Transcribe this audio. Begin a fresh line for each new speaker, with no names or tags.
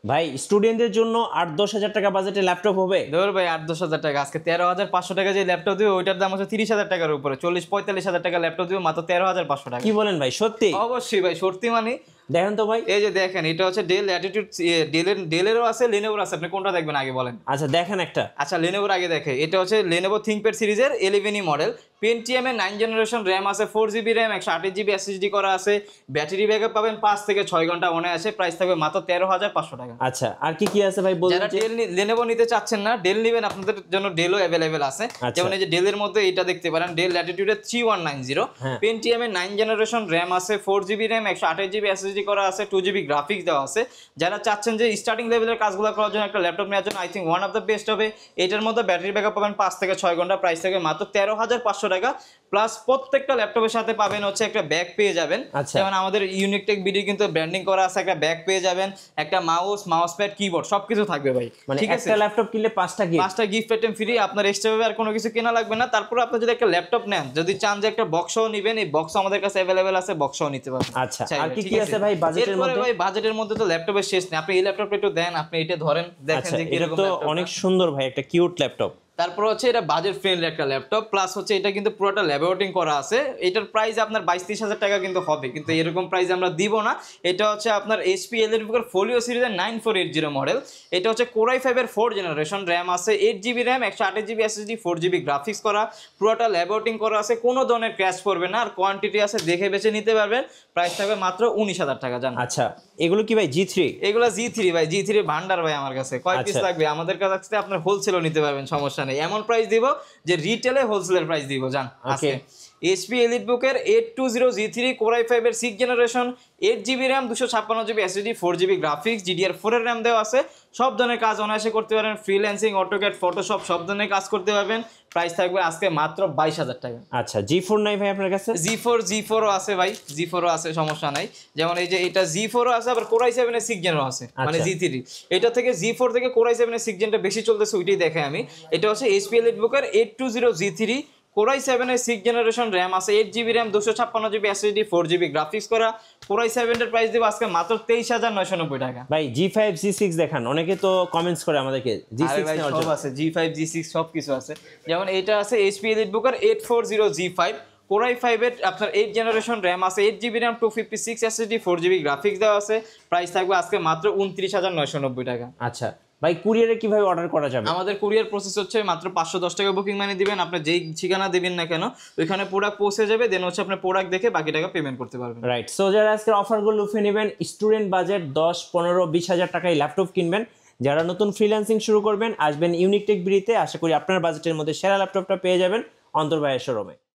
ভাই স্টুডেন্টদের জন্য 8-10 হাজার টাকা বাজেটে ল্যাপটপ হবে?
ধর ভাই 8-10 হাজার টাকা, আজকে 13,500 টাকা যে ল্যাপটপ দিবে ওইটার দাম হচ্ছে 30,000 টাকার উপরে। 40-45 হাজার টাকা ল্যাপটপ দিবে মাত্র 13,500 টাকা।
কি বলেন ভাই, সত্যি?
অবশ্যই ভাই, সত্যি মানে।
দেখেন তো ভাই,
এই যে দেখেন, এটা হচ্ছে ডেল ল্যাটিটিউড, ডেলেরও আছে, লেনোভোর আছে। আপনি কোনটা দেখবেন আগে বলেন?
আচ্ছা দেখেন একটা।
আচ্ছা লেনোভোর আগে দেখে। এটা হচ্ছে লেনোভো থিংকপ্যাড সিরিজের 11E মডেল, পেন্টিয়াম এর 9 জেনারেশন, র্যাম আছে 4GB র্যাম, 128GB এসএসডি করা আছে, ব্যাটারি ব্যাকআপ পাবেন 5 থেকে 6 ঘন্টা মনে আছে। প্রাইস থাকবে মাত্র 13,500 টাকা।
আচ্ছা আর কি কি আছে ভাই বলুন?
যারা ডেল লেনোভো নিতে চাচ্ছেন না, ডেল নেবেন, আপনাদের জন্য ডেলও অ্যাভেলেবেল আছে। যেমন এই যে ডেলের মধ্যে এটা দেখতে পারেন, ডেল ল্যাটিটিউড 3190, পেন্টিয়াম এর 9 জেনারেশন, র্যাম আছে 4GB র্যাম, 128GB এসএসডি করা আছে, 2GB গ্রাফিক্স দেওয়া আছে। যারা চাচ্ছেন যে স্টার্টিং লেভেলের কাজগুলো করার জন্য একটা ল্যাপটপ নেওয়ার জন্য I think one of the best হবে। এটার মধ্যে ব্যাটারি ব্যাকআপ পাবেন 5 থেকে 6 ঘন্টা। প্রাইস থেকে মাত্র 13,500 টাকা। প্লাস প্রত্যেকটা ল্যাপটপের সাথে পাবেন হচ্ছে একটা ব্যাগ পেয়ে যাবেন। যেমন আমাদের ইউনিক টেক বিডি কিন্তু ব্র্যান্ডিং করা আছে, একটা ব্যাগ পেয়ে যাবেন, একটা মাউস প্যাড, কিবোর্ড সবকিছু থাকবে ভাই। ঠিক আছে,
একটা ল্যাপটপ কিনলে 5টা
গিফট আইটেম ফ্রি। আপনার এক্সট্রা ভাবে আর কোনো কিছু কেনা লাগবে না। তারপর আপনি যদি একটা ল্যাপটপ নেন, যদি চান যে একটা বক্সও নেবেন, এই বক্স আমাদের কাছে অ্যাভেলেবেল আছে, বক্সও নিতে পারবেন।
আচ্ছা আর কি কি আছে ভাই বাজেটের মধ্যে?
ভাই বাজেটের মধ্যে তো ল্যাপটপের শেষ নেই। আপনি এই ল্যাপটপটা একটু দেন, আপনি এটা ধরেন, দেখেন যে
এটা তো অনেক সুন্দর ভাই, একটা কিউট ল্যাপটপ।
তারপর হচ্ছে এটা বাজেট ফ্রেন্ডলি একটা ল্যাপটপ, প্লাস হচ্ছে এটা কিন্তু পুরোটা ল্যাবোরেটিং করা আছে। এটার প্রাইস আপনার 22-23 হাজার টাকা কিন্তু হবে, কিন্তু এরকম প্রাইস আমরা দিব না। এটা হচ্ছে আপনার HP এলিটবুকের ফোলিও সিরিজের 9480 মডেল। এটা হচ্ছে Core i5 এর 4 জেনারেশন, র্যাম আছে 8GB RAM, 128GB SSD, 4GB graphics করা, পুরোটা ল্যাবোরেটিং করা আছে, কোনো ধরনের ক্র্যাশ করবে না। আর কোয়ান্টিটি আছে, দেখে বেছে নিতে পারবেন। প্রাইস থাকবে মাত্র 19,000 টাকা। জান
আচ্ছা এগুলো কি ভাই G3?
এগুলো G3 ভাই, G3 ভান্ডার ভাই। আমার কাছে কয় পিস লাগবে আমাদের কাছে আপনার হোলসেলও নিতে পারবেন, সমস্যা নেই। এমন প্রাইস দিব যে রিটেলে হোলসেলের প্রাইস দিব। জান আজকে HP এলিটবুকের 820 G3 Core i5 এর 6 generation, 8GB RAM, 256GB SSD, 4GB graphics, DDR4 এর র্যাম দেওয়া আছে। সব ধরনের কাজ অনায়াসে করতে পারেন, ফ্রিল্যান্সিং, অটোক্যাড, ফটোশপ সব ধরনের কাজ করতে পারবেন। প্রাইস থাকবে আজকে মাত্র 22,000 টাকা।
আচ্ছা G4 নাই ভাই আপনার কাছে?
G4 ও আছে ভাই, G4 ও আছে, সমস্যা নাই। যেমন এই যে এটা G4 ও আছে, আবার Core i7 এর 6 জেনও আছে, মানে G3। এটা থেকে G4 থেকে Core i7 এর 6 জেনটা বেশি চলতেছে, ওইটাই দেখে আমি। এটা হচ্ছে HP এলিটবুকের 820 G3 Core i7 এর 6 জেনারেশন, র্যাম আছে 8GB RAM, 256GB SSD, 4GB graphics করা। Core i7 এর প্রাইস দেব আজকে মাত্র 23,990 টাকা।
ভাই G5 G6 দেখান, অনেকে তো কমেন্টস করে আমাদেরকে G6 নেওয়ার জন্য।
সব আছে, G5 G6 সব কিছু আছে। যেমন এটা আছে HP এলিটবুকের 840 G5 Core i5 এর আপনার 8 জেনারেশন, র্যাম আছে 8GB RAM, 256 SSD, 4GB graphics দেওয়া আছে। প্রাইস থাকবে আজকে মাত্র 29,990 টাকা।
আচ্ছা ভাই কুরিয়ারে কিভাবে অর্ডার করা যাবে?
আমাদের কুরিয়ার প্রসেস হচ্ছে মাত্র 510 টাকা বুকিং মানি দিবেন। আপনি যেই ঠিকানা দিবেন না কেন, ওইখানে প্রোডাক্ট পৌঁছে যাবে, দেন হচ্ছে আপনি প্রোডাক্ট দেখে বাকি টাকা পেমেন্ট করতে পারবেন।
রাইট। সো যারা আজকের অফারগুলো লুফে নেবেন, স্টুডেন্ট বাজেট 10-15-20 হাজার টাকায় ল্যাপটপ কিনবেন, যারা নতুন ফ্রিল্যান্সিং শুরু করবেন আসবেন ইউনিক টেক বিডিতে। আশা করি আপনার বাজেটের মধ্যে সেরা ল্যাপটপটা পেয়ে যাবেন অন্তর ভাইয়ের শোরুমে।